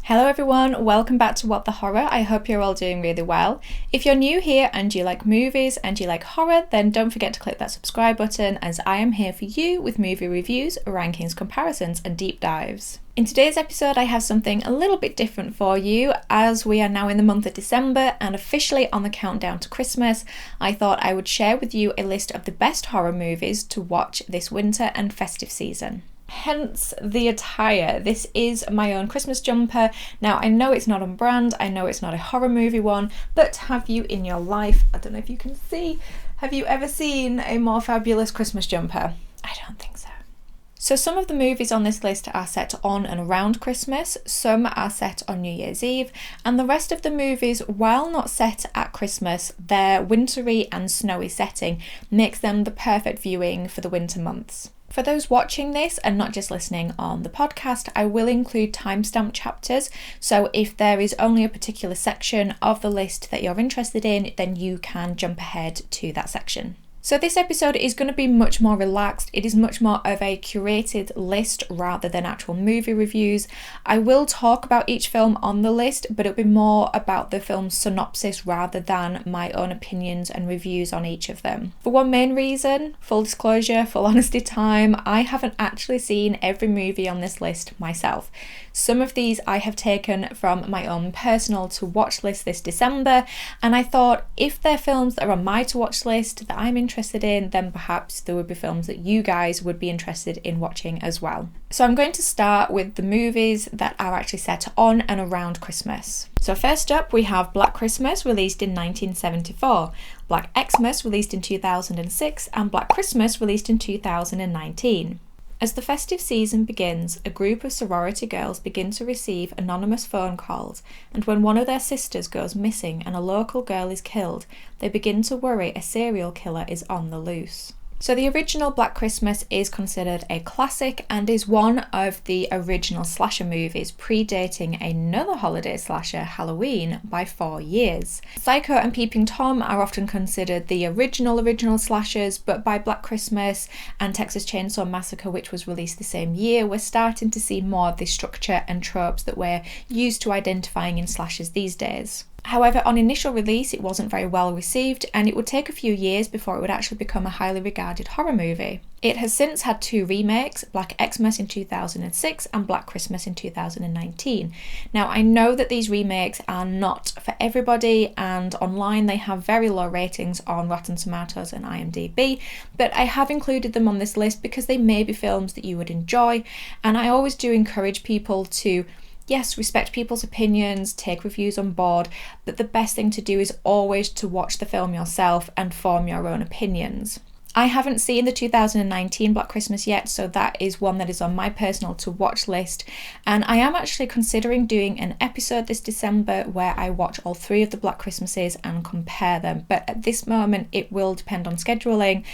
Hello everyone, welcome back to What the Horror. I hope you're all doing really well. If you're new here and you like movies and you like horror, then don't forget to click that subscribe button, as I am here for you with movie reviews, rankings, comparisons and deep dives. In today's episode, I have something a little bit different for you. As we are now in the month of December and officially on the countdown to Christmas, I thought I would share with you a list of the best horror movies to watch this winter and festive season. Hence the attire. This is my own Christmas jumper. Now, I know it's not on brand, I know it's not a horror movie one, but have you in your life, I don't know if you can see, have you ever seen a more fabulous Christmas jumper? I don't think so. So some of the movies on this list are set on and around Christmas, some are set on New Year's Eve, and the rest of the movies, while not set at Christmas, their wintry and snowy setting makes them the perfect viewing for the winter months. For those watching this and not just listening on the podcast, I will include timestamp chapters, so if there is only a particular section of the list that you're interested in, then you can jump ahead to that section. So this episode is going to be much more relaxed. It is much more of a curated list rather than actual movie reviews. I will talk about each film on the list, but it'll be more about the film's synopsis rather than my own opinions and reviews on each of them. For one main reason, full disclosure, full honesty time, I haven't actually seen every movie on this list myself. Some of these I have taken from my own personal to watch list this December, and I thought if they're films that are on my to watch list that I'm interested in, then perhaps there would be films that you guys would be interested in watching as well. So I'm going to start with the movies that are actually set on and around Christmas. So first up we have Black Christmas, released in 1974, Black Xmas, released in 2006, and Black Christmas, released in 2019. As the festive season begins, a group of sorority girls begin to receive anonymous phone calls, and when one of their sisters goes missing and a local girl is killed, they begin to worry a serial killer is on the loose. So the original Black Christmas is considered a classic and is one of the original slasher movies, predating another holiday slasher, Halloween, by 4 years. Psycho and Peeping Tom are often considered the original slashers, but by Black Christmas and Texas Chainsaw Massacre, which was released the same year, we're starting to see more of the structure and tropes that we're used to identifying in slashers these days. However, on initial release it wasn't very well received, and it would take a few years before it would actually become a highly regarded horror movie. It has since had 2 remakes, Black Xmas in 2006 and Black Christmas in 2019. Now, I know that these remakes are not for everybody, and online they have very low ratings on Rotten Tomatoes and IMDb, but I have included them on this list because they may be films that you would enjoy, and I always do encourage people to respect people's opinions, take reviews on board, but the best thing to do is always to watch the film yourself and form your own opinions. I haven't seen the 2019 Black Christmas yet, so that is one that is on my personal to watch list, and I am actually considering doing an episode this December where I watch all 3 of the Black Christmases and compare them, but at this moment it will depend on scheduling,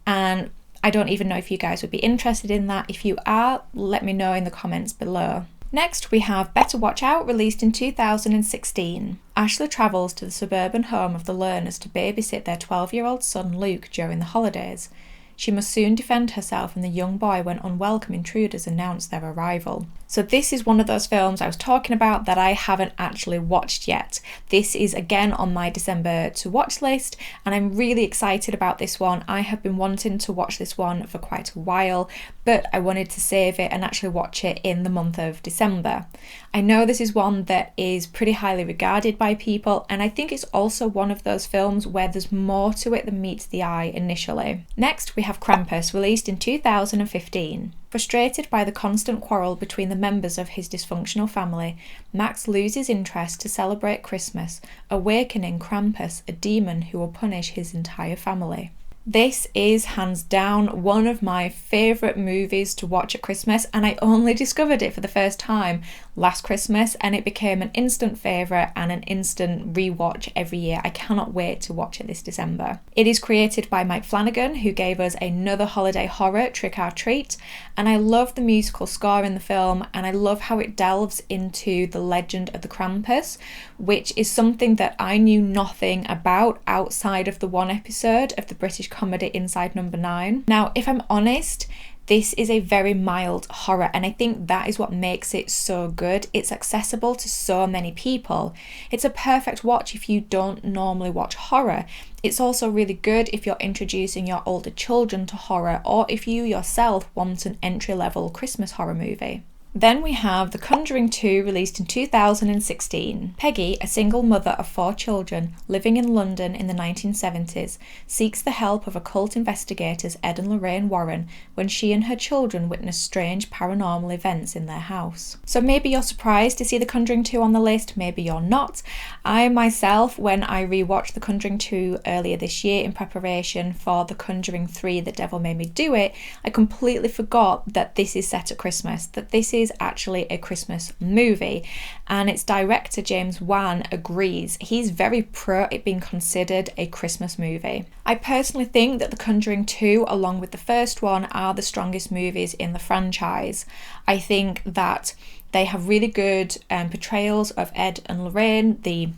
and I don't even know if you guys would be interested in that. If you are, let me know in the comments below. Next, we have Better Watch Out, released in 2016. Ashley travels to the suburban home of the Learners to babysit their 12-year-old son Luke during the holidays. She must soon defend herself and the young boy when unwelcome intruders announce their arrival. So this is one of those films I was talking about that I haven't actually watched yet. This is again on my December to watch list, and I'm really excited about this one. I have been wanting to watch this one for quite a while, but I wanted to save it and actually watch it in the month of December. I know this is one that is pretty highly regarded by people, and I think it's also one of those films where there's more to it than meets the eye initially. Next, we have Krampus, released in 2015. Frustrated by the constant quarrel between the members of his dysfunctional family, Max loses interest to celebrate Christmas, awakening Krampus, a demon who will punish his entire family. This is hands down one of my favourite movies to watch at Christmas, and I only discovered it for the first time last Christmas, and it became an instant favourite and an instant rewatch every year. I cannot wait to watch it this December. It is created by Mike Flanagan, who gave us another holiday horror, Trick or Treat, and I love the musical score in the film, and I love how it delves into the legend of the Krampus, which is something that I knew nothing about outside of the one episode of the British comedy Inside Number 9. Now, if I'm honest, This is a very mild horror, and I think that is what makes it so good. It's accessible to so many people. It's a perfect watch if you don't normally watch horror. It's also really good if you're introducing your older children to horror, or if you yourself want an entry-level Christmas horror movie. Then we have The Conjuring 2, released in 2016. Peggy, a single mother of 4 children living in London in the 1970s, seeks the help of occult investigators Ed and Lorraine Warren when she and her children witness strange paranormal events in their house. So maybe you're surprised to see The Conjuring 2 on the list, maybe you're not. I myself, when I rewatched The Conjuring 2 earlier this year in preparation for The Conjuring 3, The Devil Made Me Do It, I completely forgot that this is set at Christmas, that this is actually a Christmas movie, and its director James Wan agrees. He's very pro it being considered a Christmas movie. I personally think that The Conjuring 2, along with the first one, are the strongest movies in the franchise. I think that they have really good portrayals of Ed and Lorraine, the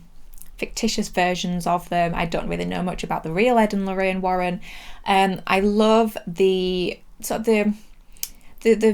fictitious versions of them. I don't really know much about the real Ed and Lorraine Warren. I love the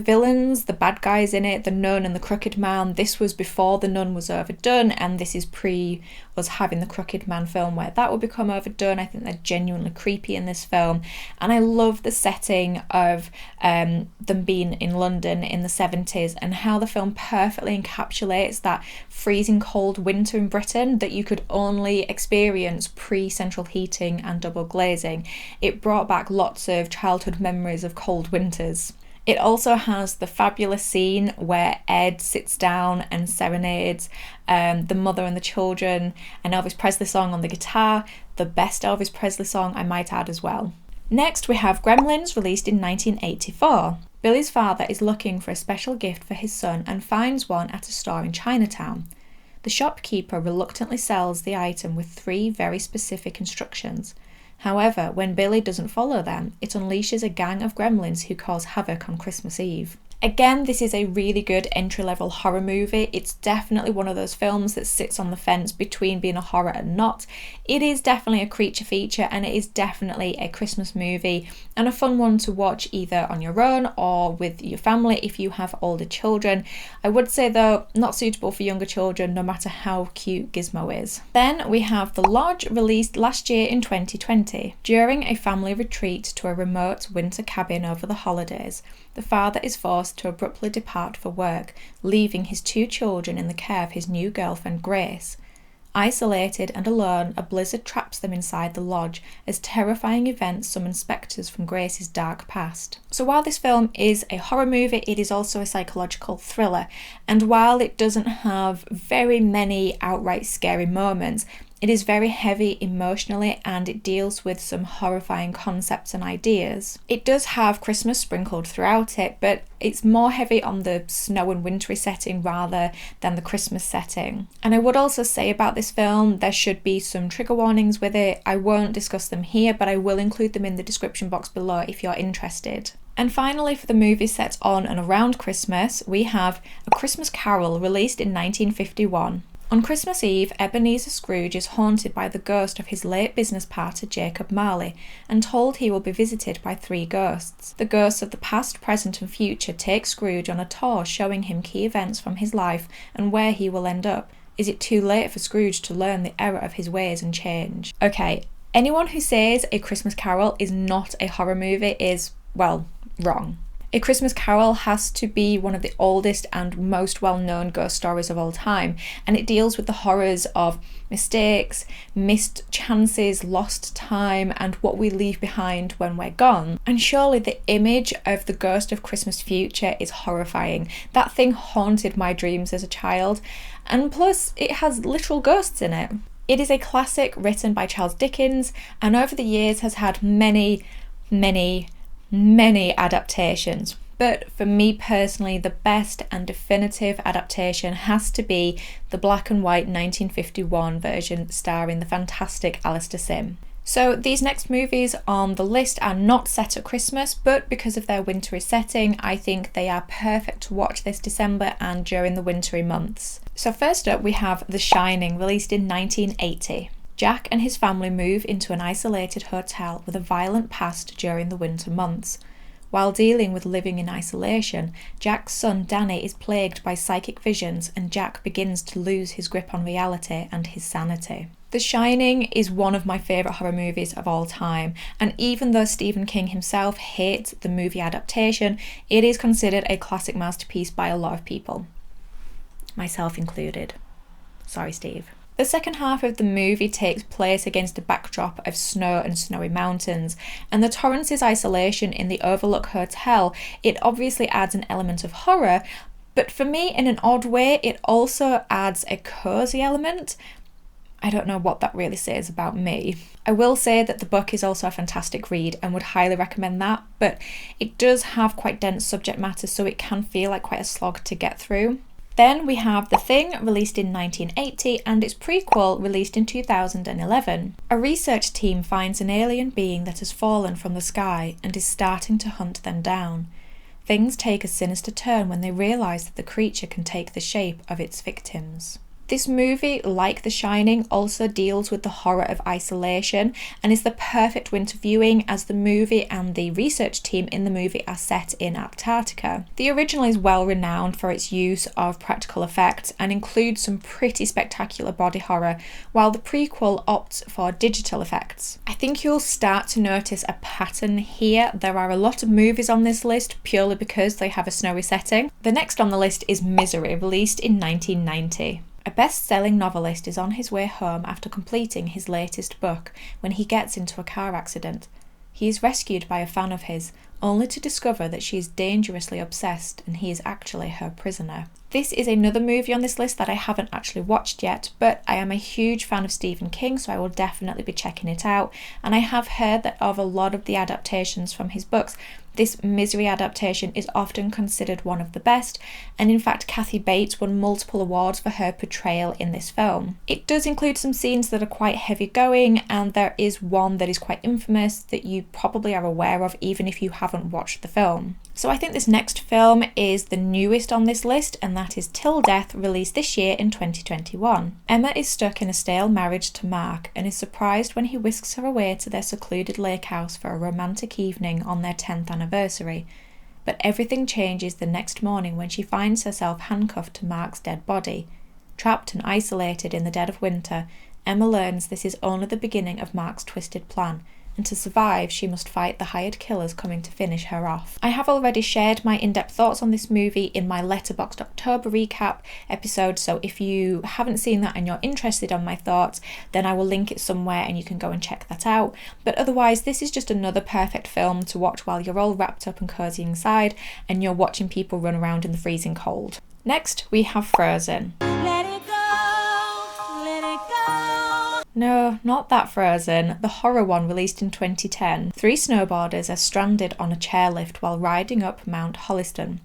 villains, the bad guys in it, the nun and the crooked man. This was before the nun was overdone, and this is pre us having the crooked man film where that will become overdone. I think they're genuinely creepy in this film, and I love the setting of them being in London in the 70s and how the film perfectly encapsulates that freezing cold winter in Britain that you could only experience pre-central heating and double glazing. It brought back lots of childhood memories of cold winters. It also has the fabulous scene where Ed sits down and serenades the mother and the children, an Elvis Presley song on the guitar, the best Elvis Presley song I might add as well. Next we have Gremlins, released in 1984. Billy's father is looking for a special gift for his son and finds one at a store in Chinatown. The shopkeeper reluctantly sells the item with 3 very specific instructions. However, when Billy doesn't follow them, it unleashes a gang of gremlins who cause havoc on Christmas Eve. Again, this is a really good entry-level horror movie. It's definitely one of those films that sits on the fence between being a horror and not. It is definitely a creature feature, and it is definitely a Christmas movie and a fun one to watch either on your own or with your family if you have older children. I would say though, not suitable for younger children no matter how cute Gizmo is. Then we have The Lodge, released last year in 2020. During a family retreat to a remote winter cabin over the holidays, the father is forced to abruptly depart for work, leaving his 2 children in the care of his new girlfriend Grace. Isolated and alone, a blizzard traps them inside the lodge as terrifying events summon spectres from Grace's dark past. So while this film is a horror movie, it is also a psychological thriller, and while it doesn't have very many outright scary moments, it is very heavy emotionally, and it deals with some horrifying concepts and ideas. It does have Christmas sprinkled throughout it, but it's more heavy on the snow and wintry setting rather than the Christmas setting. And I would also say about this film, there should be some trigger warnings with it. I won't discuss them here, but I will include them in the description box below if you're interested. And finally, for the movies set on and around Christmas, we have A Christmas Carol, released in 1951. On Christmas Eve, Ebenezer Scrooge is haunted by the ghost of his late business partner Jacob Marley and told he will be visited by 3 ghosts. The ghosts of the past, present and future take Scrooge on a tour showing him key events from his life and where he will end up. Is it too late for Scrooge to learn the error of his ways and change? Okay, anyone who says A Christmas Carol is not a horror movie is, well, wrong. A Christmas Carol has to be one of the oldest and most well-known ghost stories of all time, and it deals with the horrors of mistakes, missed chances, lost time, and what we leave behind when we're gone. And surely the image of the ghost of Christmas future is horrifying. That thing haunted my dreams as a child, and plus it has literal ghosts in it. It is a classic written by Charles Dickens, and over the years has had many adaptations, but for me personally the best and definitive adaptation has to be the black and white 1951 version starring the fantastic Alistair Sim. So these next movies on the list are not set at Christmas, but because of their wintry setting, I think they are perfect to watch this December and during the wintry months. So first up we have The Shining, released in 1980. Jack and his family move into an isolated hotel with a violent past during the winter months. While dealing with living in isolation, Jack's son Danny is plagued by psychic visions and Jack begins to lose his grip on reality and his sanity. The Shining is one of my favourite horror movies of all time, and even though Stephen King himself hates the movie adaptation, it is considered a classic masterpiece by a lot of people. Myself included. Sorry, Steve. The second half of the movie takes place against a backdrop of snow and snowy mountains, and the Torrance's isolation in the Overlook Hotel, it obviously adds an element of horror, but for me, in an odd way, it also adds a cosy element. I don't know what that really says about me. I will say that the book is also a fantastic read and would highly recommend that, but it does have quite dense subject matter, so it can feel like quite a slog to get through. Then we have The Thing, released in 1980, and its prequel, released in 2011. A research team finds an alien being that has fallen from the sky and is starting to hunt them down. Things take a sinister turn when they realise that the creature can take the shape of its victims. This movie, like The Shining, also deals with the horror of isolation and is the perfect winter viewing as the movie and the research team in the movie are set in Antarctica. The original is well renowned for its use of practical effects and includes some pretty spectacular body horror, while the prequel opts for digital effects. I think you'll start to notice a pattern here. There are a lot of movies on this list purely because they have a snowy setting. The next on the list is Misery, released in 1990. A best-selling novelist is on his way home after completing his latest book when he gets into a car accident. He is rescued by a fan of his, only to discover that she is dangerously obsessed and he is actually her prisoner. This is another movie on this list that I haven't actually watched yet, but I am a huge fan of Stephen King, so I will definitely be checking it out, and I have heard that of a lot of the adaptations from his books, this Misery adaptation is often considered one of the best, and in fact Kathy Bates won multiple awards for her portrayal in this film. It does include some scenes that are quite heavy going, and there is one that is quite infamous that you probably are aware of even if you haven't watched the film. So I think this next film is the newest on this list, and that is Till Death, released this year in 2021. Emma is stuck in a stale marriage to Mark and is surprised when he whisks her away to their secluded lake house for a romantic evening on their 10th anniversary. But everything changes the next morning when she finds herself handcuffed to Mark's dead body. Trapped and isolated in the dead of winter, Emma learns this is only the beginning of Mark's twisted plan, and to survive she must fight the hired killers coming to finish her off. I have already shared my in-depth thoughts on this movie in my Letterboxd October recap episode, so if you haven't seen that and you're interested on my thoughts, then I will link it somewhere and you can go and check that out. But otherwise, this is just another perfect film to watch while you're all wrapped up and cozy inside and you're watching people run around in the freezing cold. Next, we have Frozen. No, not that Frozen, the horror one released in 2010. 3 snowboarders are stranded on a chairlift while riding up Mount Holliston.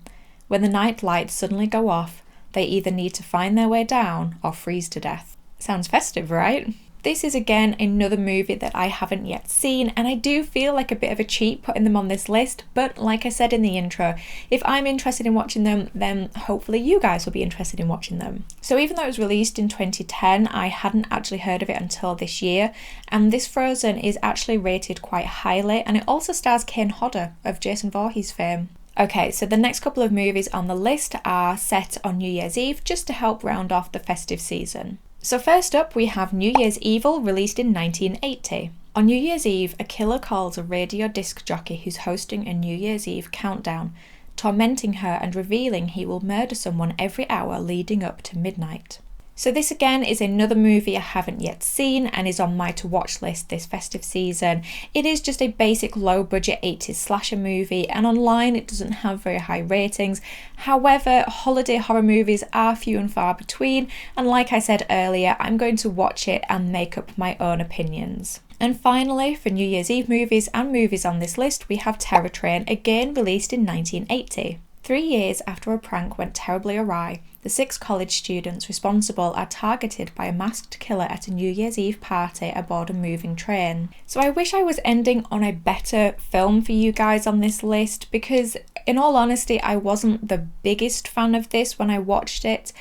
When the night lights suddenly go off, they either need to find their way down or freeze to death. Sounds festive, right? This is again another movie that I haven't yet seen, and I do feel like a bit of a cheat putting them on this list, but like I said in the intro, if I'm interested in watching them, then hopefully you guys will be interested in watching them. So even though it was released in 2010, I hadn't actually heard of it until this year, and this Frozen is actually rated quite highly, and it also stars Kane Hodder of Jason Voorhees fame. Okay, so the next couple of movies on the list are set on New Year's Eve, just to help round off the festive season. So first up, we have New Year's Evil, released in 1980. On New Year's Eve, a killer calls a radio disc jockey who's hosting a New Year's Eve countdown, tormenting her and revealing he will murder someone every hour leading up to midnight. So this again is another movie I haven't yet seen and is on my to watch list this festive season. It is just a basic low budget 80s slasher movie, and online it doesn't have very high ratings. However, holiday horror movies are few and far between, and like I said earlier, I'm going to watch it and make up my own opinions. And finally, for New Year's Eve movies and movies on this list, we have Terror Train, again released in 1980. 3 years after a prank went terribly awry, the 6 college students responsible are targeted by a masked killer at a New Year's Eve party aboard a moving train. So I wish I was ending on a better film for you guys on this list, because in all honesty I wasn't the biggest fan of this when I watched it,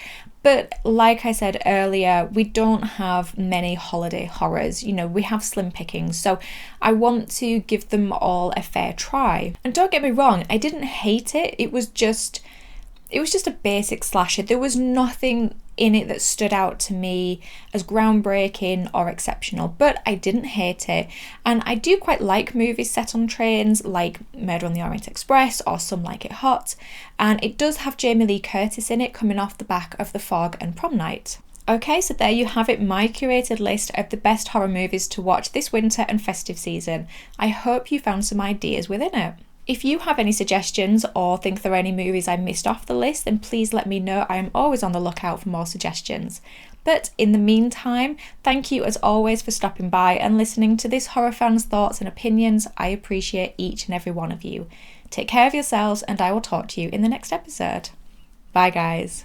But like I said earlier, we don't have many holiday horrors. You know, we have slim pickings. So I want to give them all a fair try. And don't get me wrong, I didn't hate it. It was just a basic slasher. There was nothing in it that stood out to me as groundbreaking or exceptional, but I didn't hate it. And I do quite like movies set on trains, like Murder on the Orient Express or Some Like It Hot. And it does have Jamie Lee Curtis in it, coming off the back of The Fog and Prom Night. Okay, so there you have it, my curated list of the best horror movies to watch this winter and festive season. I hope you found some ideas within it. If you have any suggestions or think there are any movies I missed off the list, then please let me know. I am always on the lookout for more suggestions. But in the meantime, thank you as always for stopping by and listening to this horror fan's thoughts and opinions. I appreciate each and every one of you. Take care of yourselves, and I will talk to you in the next episode. Bye guys.